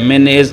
MNAs,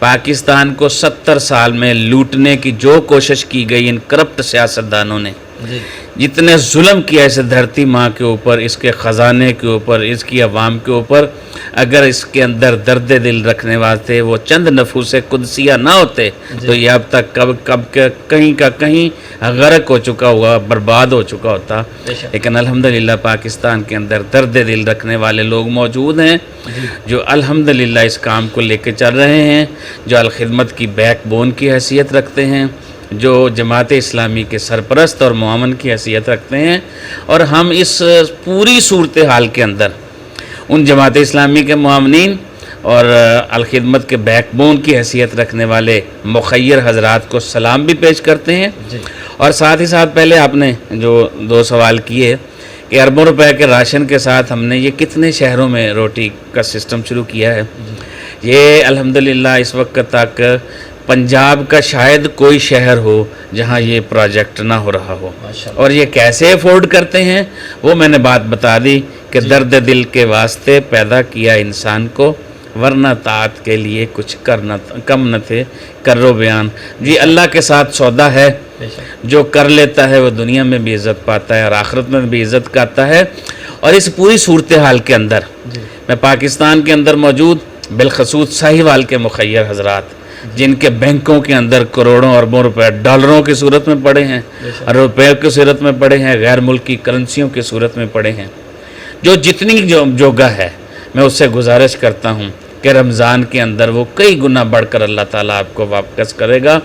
Pakistan کو 70 سال میں لوٹنے کی جو کوشش کی گئی ان کرپٹ سیاستدانوں نے، جتنے ظلم کیا اس دھرتی ماں کے اوپر، اس کے خزانے کے اوپر، اس کی عوام کے اوپر، اگر اس کے اندر درد دل رکھنے والے وہ چند نفوس قدسیہ نہ ہوتے تو یہ اب تک کب کہیں کا کہیں غرق ہو چکا ہوا، برباد ہو چکا ہوتا. لیکن الحمدللہ پاکستان کے اندر درد دل رکھنے والے لوگ موجود ہیں جو الحمدللہ اس کام کو لے کے چل رہے ہیں، جو الخدمت کی بیک بون کی حیثیت رکھتے ہیں، جو جماعت اسلامی کے سرپرست اور معاون کی حیثیت رکھتے ہیں. اور ہم اس پوری صورتحال کے اندر ان جماعت اسلامی کے معاونین اور الخدمت کے بیک بون کی حیثیت رکھنے والے مخیر حضرات کو سلام بھی پیش کرتے ہیں. اور ساتھ ہی ساتھ پہلے آپ نے جو 2 سوال کیے کہ اربوں روپے کے راشن کے ساتھ ہم نے یہ کتنے شہروں میں روٹی کا سسٹم شروع کیا ہے. یہ الحمدللہ اس وقت تک پنجاب کا شاید کوئی شہر ہو جہاں یہ پروجیکٹ نہ ہو رہا ہو. اور یہ کیسے افورڈ کرتے ہیں وہ میں نے بات بتا دی کہ درد دل کے واسطے پیدا کیا انسان کو، ورنہ طاعت کے لیے کچھ کرنا کم نہ تھے. کرو بیان جی اللہ کے ساتھ سودا ہے، جو کر لیتا ہے وہ دنیا میں بھی عزت پاتا ہے اور آخرت میں بھی عزت کرتا ہے. اور اس پوری صورتحال کے اندر میں پاکستان کے اندر موجود بالخصوص ساہیوال کے مخیر حضرات جن کے بینکوں کے اندر کروڑوں اربوں روپے ڈالروں کی صورت میں پڑے ہیں اور روپے کی صورت میں پڑے ہیں، غیر ملکی کرنسیوں کی صورت میں پڑے ہیں، جو جتنی جگہ ہے میں اس سے گزارش کرتا ہوں کہ رمضان کے اندر وہ کئی گنا بڑھ کر اللہ تعالیٰ آپ کو واپس کرے گا.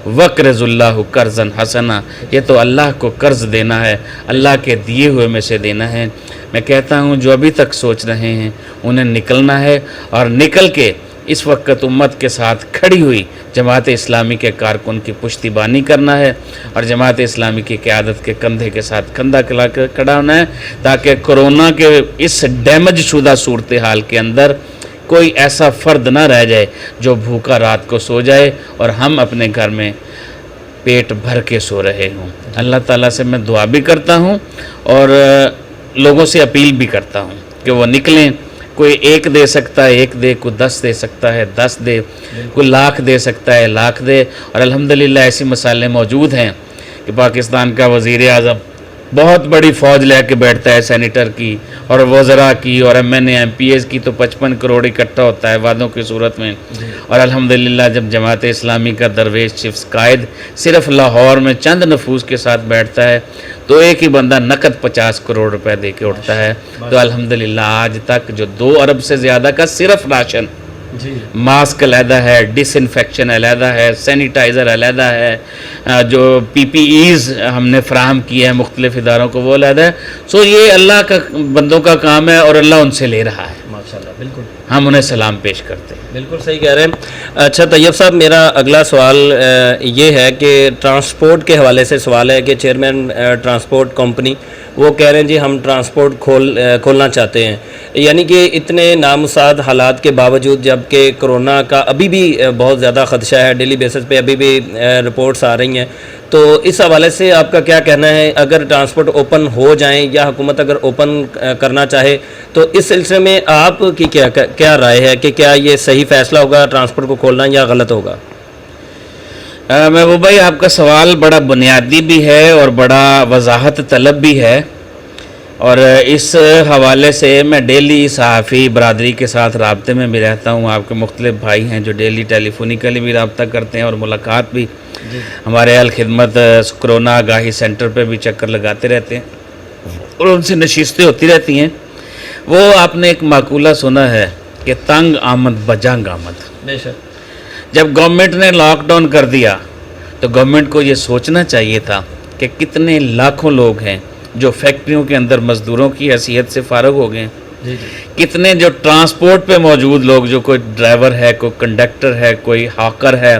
وَقْرِضُ اللَّهُ قَرْضًا حَسَنًا، یہ تو اللہ کو قرض دینا ہے، اللہ کے دیے ہوئے میں سے دینا ہے. میں کہتا ہوں جو ابھی تک سوچ رہے ہیں انہیں نکلنا ہے اور نکل کے اس وقت امت کے ساتھ کھڑی ہوئی جماعت اسلامی کے کارکن کی پشتی بانی کرنا ہے اور جماعت اسلامی کی قیادت کے کندھے کے ساتھ کندھا کھلا کر کھڑا ہونا ہے تاکہ کرونا کے اس ڈیمیج شدہ صورتحال کے اندر کوئی ایسا فرد نہ رہ جائے جو بھوکا رات کو سو جائے اور ہم اپنے گھر میں پیٹ بھر کے سو رہے ہوں. اللہ تعالیٰ سے میں دعا بھی کرتا ہوں اور لوگوں سے اپیل بھی کرتا ہوں کہ وہ نکلیں. کوئی 1 دے سکتا ہے 1 دے، کوئی 10 دے سکتا ہے 10 دے، کوئی 1,00,000 دے سکتا ہے 1,00,000 دے. اور الحمدللہ ایسی مسائلیں موجود ہیں کہ پاکستان کا وزیر اعظم بہت بڑی فوج لے کے بیٹھتا ہے سینیٹر کی اور وزراء کی اور MNA MPs کی، تو 55 کروڑ اکٹھا ہوتا ہے وعدوں کی صورت میں. اور الحمدللہ جب جماعت اسلامی کا درویش چیف قائد صرف لاہور میں چند نفوس کے ساتھ بیٹھتا ہے تو ایک ہی بندہ نقد 50 کروڑ روپے دے کے اٹھتا ہے. تو الحمدللہ آج تک جو 2 ارب سے زیادہ کا صرف راشن، ماسک علیحدہ ہے، ڈس انفیکشن علیحدہ ہے، سینیٹائزر علیحدہ ہے، جو PPEs ہم نے فراہم کیا ہے مختلف اداروں کو وہ علیحدہ ہے. سو یہ اللہ کا بندوں کا کام ہے اور اللہ ان سے لے رہا ہے. ماشاءاللہ، بالکل ہم انہیں سلام پیش کرتے ہیں. بالکل صحیح کہہ رہے ہیں. اچھا طیب صاحب، میرا اگلا سوال یہ ہے کہ ٹرانسپورٹ کے حوالے سے سوال ہے کہ چیئرمین ٹرانسپورٹ کمپنی وہ کہہ رہے ہیں جی ہم ٹرانسپورٹ کھولنا چاہتے ہیں، یعنی کہ اتنے نامساعد حالات کے باوجود، جب کہ کرونا کا ابھی بھی بہت زیادہ خدشہ ہے، ڈیلی بیسس پہ ابھی بھی رپورٹس آ رہی ہیں، تو اس حوالے سے آپ کا کیا کہنا ہے؟ اگر ٹرانسپورٹ اوپن ہو جائیں یا حکومت اگر اوپن کرنا چاہے تو اس سلسلے میں آپ کی کیا رائے ہے کہ کیا یہ صحیح فیصلہ ہوگا ٹرانسپورٹ کو کھولنا یا غلط ہوگا؟ محبوب بھائی، آپ کا سوال بڑا بنیادی بھی ہے اور بڑا وضاحت طلب بھی ہے، اور اس حوالے سے میں ڈیلی صحافی برادری کے ساتھ رابطے میں بھی رہتا ہوں. آپ کے مختلف بھائی ہیں جو ڈیلی ٹیلی فونیکلی بھی رابطہ کرتے ہیں اور ملاقات بھی ہمارے الخدمت کرونا آگاہی سینٹر پہ بھی چکر لگاتے رہتے ہیں اور ان سے نشستیں ہوتی رہتی ہیں. وہ آپ نے ایک مقولہ سنا ہے کہ تنگ آمد بجنگ آمد. بے شک. جب گورنمنٹ نے لاک ڈاؤن کر دیا تو گورنمنٹ کو یہ سوچنا چاہیے تھا کہ کتنے لاکھوں لوگ ہیں جو فیکٹریوں کے اندر مزدوروں کی حیثیت سے فارغ ہو گئے، کتنے جو ٹرانسپورٹ پہ موجود لوگ، جو کوئی ڈرائیور ہے، کوئی کنڈکٹر ہے، کوئی ہاکر ہے،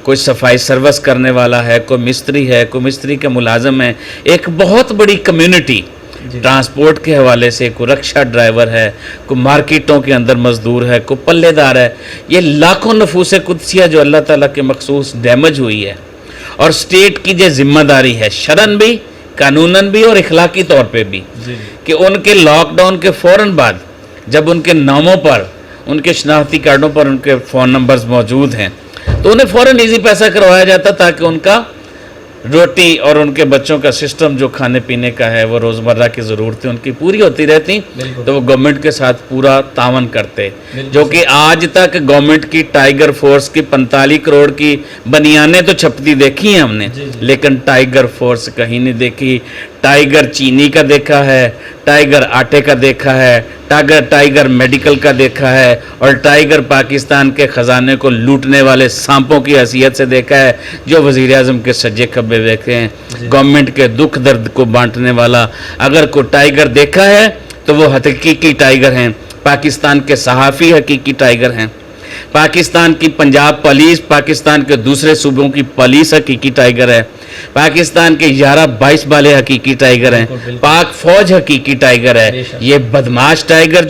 کوئی صفائی سروس کرنے والا ہے، کوئی مستری ہے، کوئی مستری کا ملازم ہے. ایک بہت بڑی کمیونٹی ٹرانسپورٹ کے حوالے سے، کوئی رکشہ ڈرائیور ہے، کوئی مارکیٹوں کے اندر مزدور ہے، کوئی پلے دار ہے. یہ لاکھوں نفوس قدسیہ جو اللہ تعالیٰ کے مخصوص ڈیمیج ہوئی ہے، اور اسٹیٹ کی جو ذمہ داری ہے شرعاً بھی، قانوناً بھی اور اخلاقی طور پہ بھی، کہ ان کے لاک ڈاؤن کے فوراً بعد جب ان کے ناموں پر ان کے شناختی کارڈوں پر ان کے فون نمبرز موجود ہیں، تو انہیں فوراً ایزی پیسہ کروایا جاتا تاکہ ان کا روٹی اور ان کے بچوں کا سسٹم جو کھانے پینے کا ہے وہ روزمرہ کی ضرورتیں ان کی پوری ہوتی رہتی، تو وہ گورنمنٹ کے ساتھ پورا تعاون کرتے، جو کہ آج تک گورنمنٹ کی ٹائیگر فورس کی 45 کروڑ کی بنیانیں تو چھپتی دیکھی ہیں ہم نے، لیکن ٹائیگر فورس کہیں نہیں دیکھی۔ ٹائیگر چینی کا دیکھا ہے، ٹائیگر آٹے کا دیکھا ہے، ٹائیگر میڈیکل کا دیکھا ہے، اور ٹائیگر پاکستان کے خزانے کو لوٹنے والے سانپوں کی حیثیت سے دیکھا ہے، جو وزیر اعظم کے سجے کھبے دیکھے ہیں، گورنمنٹ کے دکھ درد کو بانٹنے والا۔ اگر کوئی ٹائیگر دیکھا ہے تو وہ حقیقی ٹائیگر ہیں، پاکستان کے صحافی حقیقی ٹائیگر ہیں، پاکستان کی پنجاب پولیس، پاکستان کے دوسرے صوبوں کی پولیس حقیقی ٹائیگر ہے، پاکستان کے 11-22 والے حقیقی ٹائیگر ہیں، پاک فوج حقیقی ٹائیگر ہے۔ یہ بدماش ٹائیگر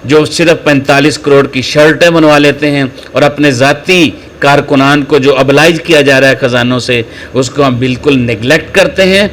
جو صرف 45 کروڑ کی شرٹیں بنوا لیتے ہیں اور اپنے ذاتی کارکنان کو جو ابلائز کیا جا رہا ہے خزانوں سے، اس کو ہم بالکل نیگلیکٹ کرتے ہیں۔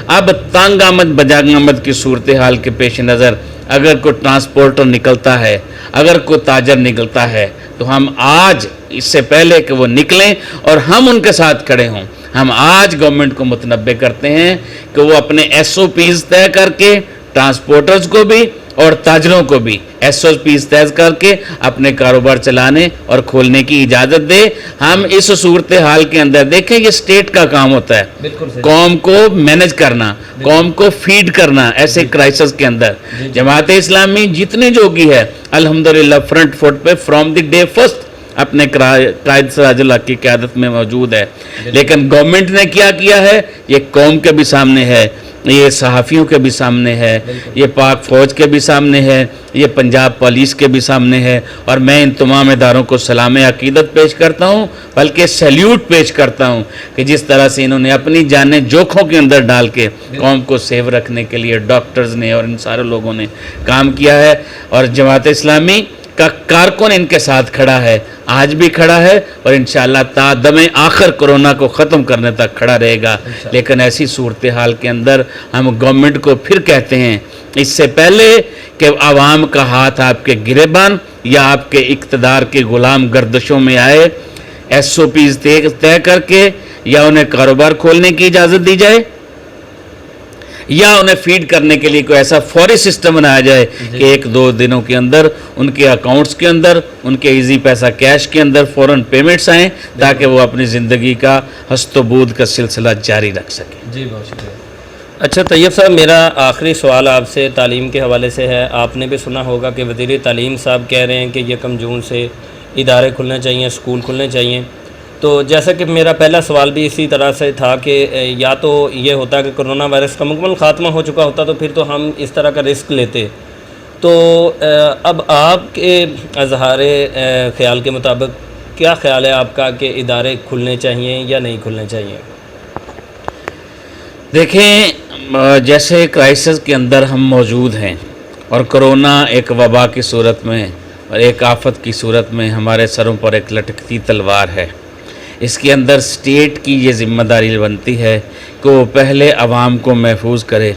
اب تنگ آمد بجنگ آمد کی صورتحال کے پیش نظر اگر کوئی ٹرانسپورٹر نکلتا ہے، اگر کوئی تاجر نکلتا ہے، تو ہم آج اس سے پہلے کہ وہ نکلیں اور ہم ان کے ساتھ کھڑے ہوں، ہم آج گورنمنٹ کو متنبہ کرتے ہیں کہ وہ اپنے ایس او پیز طے کر کے ٹرانسپورٹرز کو بھی اور تاجروں کو بھی ایس او پیز طے کر کے اپنے کاروبار چلانے اور کھولنے کی اجازت دے۔ ہم اس صورتحال کے اندر دیکھیں، یہ اسٹیٹ کا کام ہوتا ہے، قوم کو مینج کرنا، قوم کو فیڈ کرنا ایسے کرائسس کے اندر۔ جماعت اسلامی جتنی جوگی ہے الحمدللہ فرنٹ فٹ پہ فرام دی ڈے فرسٹ اپنے قائد سراج الحق کی قیادت میں موجود ہے، لیکن گورنمنٹ نے کیا کیا ہے یہ قوم کے بھی سامنے ہے، یہ صحافیوں کے بھی سامنے ہے، یہ پاک فوج کے بھی سامنے ہے، یہ پنجاب پولیس کے بھی سامنے ہے، اور میں ان تمام اداروں کو سلام عقیدت پیش کرتا ہوں، بلکہ سیلیوٹ پیش کرتا ہوں کہ جس طرح سے انہوں نے اپنی جانیں جوکھوں کے اندر ڈال کے قوم کو سیو رکھنے کے لیے ڈاکٹرز نے اور ان سارے لوگوں نے کام کیا ہے، اور جماعت اسلامی کا کارکن ان کے ساتھ کھڑا ہے، آج بھی کھڑا ہے، اور انشاءاللہ تا دم آخر کورونا کو ختم کرنے تک کھڑا رہے گا۔ لیکن ایسی صورتحال کے اندر ہم گورنمنٹ کو پھر کہتے ہیں، اس سے پہلے کہ عوام کا ہاتھ آپ کے گریبان یا آپ کے اقتدار کے غلام گردشوں میں آئے، ایس او پیز طے کر کے یا انہیں کاروبار کھولنے کی اجازت دی جائے، یا انہیں فیڈ کرنے کے لیے کوئی ایسا فوری سسٹم بنایا جائے کہ 1-2 دنوں کے اندر ان کے اکاؤنٹس کے اندر، ان کے ایزی پیسہ کیش کے اندر فوراً پیمنٹس آئیں، تاکہ وہ اپنی زندگی کا ہست و بود کا سلسلہ جاری رکھ سکیں۔ جی بہت شکریہ۔ اچھا طیب صاحب، میرا آخری سوال آپ سے تعلیم کے حوالے سے ہے۔ آپ نے بھی سنا ہوگا کہ وزیر تعلیم صاحب کہہ رہے ہیں کہ 1 جون سے ادارے کھلنے چاہیے، اسکول کھلنے چاہیے۔ تو جیسا کہ میرا پہلا سوال بھی اسی طرح سے تھا کہ یا تو یہ ہوتا کہ کرونا وائرس کا مکمل خاتمہ ہو چکا ہوتا تو پھر تو ہم اس طرح کا رسک لیتے، تو اب آپ کے اظہار خیال کے مطابق کیا خیال ہے آپ کا کہ ادارے کھلنے چاہیے یا نہیں کھلنے چاہیے؟ دیکھیں، جیسے کرائسس کے اندر ہم موجود ہیں اور کرونا ایک وبا کی صورت میں اور ایک آفت کی صورت میں ہمارے سروں پر ایک لٹکتی تلوار ہے، اس کے اندر اسٹیٹ کی یہ ذمہ داری بنتی ہے کہ وہ پہلے عوام کو محفوظ کرے،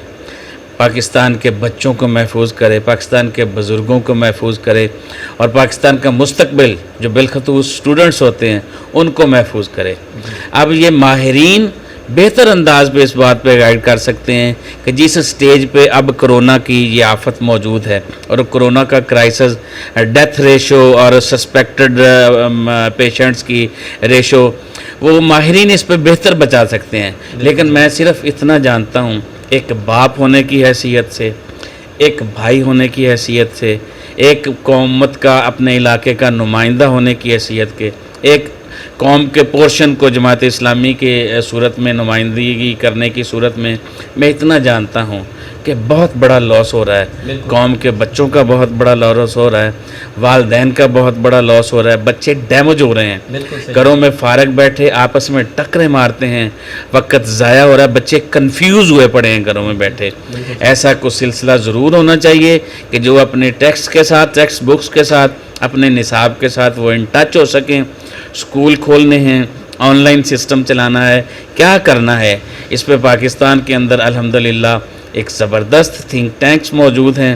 پاکستان کے بچوں کو محفوظ کرے، پاکستان کے بزرگوں کو محفوظ کرے، اور پاکستان کا مستقبل جو بالخصوص اسٹوڈنٹس ہوتے ہیں ان کو محفوظ کرے۔ اب یہ ماہرین بہتر انداز پہ اس بات پہ گائیڈ کر سکتے ہیں کہ جس سٹیج پہ اب کرونا کی یہ آفت موجود ہے اور کرونا کا کرائسس، ڈیتھ ریشو اور سسپیکٹڈ پیشنٹس کی ریشو، وہ ماہرین اس پہ بہتر بچا سکتے ہیں۔ لیکن میں صرف اتنا جانتا ہوں، ایک باپ ہونے کی حیثیت سے، ایک بھائی ہونے کی حیثیت سے، ایک قومت کا اپنے علاقے کا نمائندہ ہونے کی حیثیت کے، ایک قوم کے پورشن کو جماعت اسلامی کے صورت میں نمائندگی کرنے کی صورت میں میں اتنا جانتا ہوں کہ بہت بڑا لاس ہو رہا ہے، قوم کے بچوں کا بہت بڑا لاس ہو رہا ہے، والدین کا بہت بڑا لاس ہو رہا ہے، بچے ڈیمیج ہو رہے ہیں، گھروں میں فارغ بیٹھے آپس میں ٹکریں مارتے ہیں، وقت ضائع ہو رہا ہے، بچے کنفیوز ہوئے پڑے ہیں گھروں میں بیٹھے۔ ایسا کوئی سلسلہ ضرور ہونا چاہیے کہ جو اپنے ٹیکسٹ کے ساتھ، ٹیکسٹ بکس کے ساتھ، اپنے نصاب کے ساتھ وہ ان ٹچ ہو سکیں۔ اسکول کھولنے ہیں، آن لائن سسٹم چلانا ہے، کیا کرنا ہے، اس پہ پاکستان کے اندر الحمدللہ ایک زبردست تھنک ٹینکس موجود ہیں،